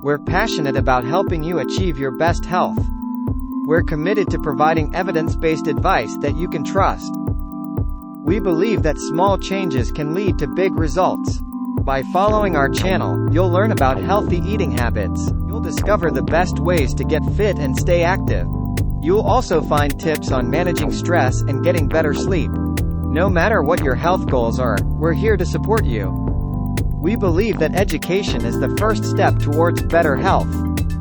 We're passionate about helping you achieve your best health. We're committed to providing evidence-based advice that you can trust. We believe that small changes can lead to big results. By following our channel, you'll learn about healthy eating habits. You'll discover the best ways to get fit and stay active. You'll also find tips on managing stress and getting better sleep. No matter what your health goals are, we're here to support you. We believe that education is the first step towards better health.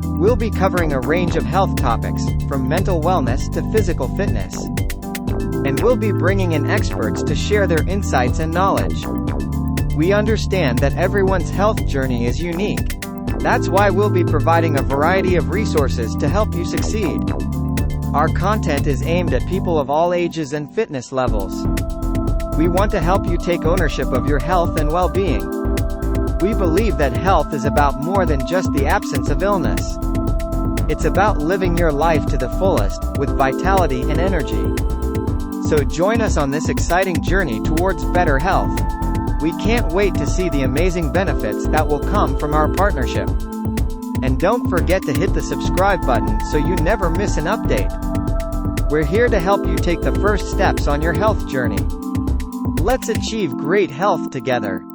We'll be covering a range of health topics, from mental wellness to physical fitness. And we'll be bringing in experts to share their insights and knowledge. We understand that everyone's health journey is unique. That's why we'll be providing a variety of resources to help you succeed. Our content is aimed at people of all ages and fitness levels. We want to help you take ownership of your health and well-being. We believe that health is about more than just the absence of illness. It's about living your life to the fullest, with vitality and energy. So join us on this exciting journey towards better health. We can't wait to see the amazing benefits that will come from our partnership. And don't forget to hit the subscribe button so you never miss an update. We're here to help you take the first steps on your health journey. Let's achieve great health together.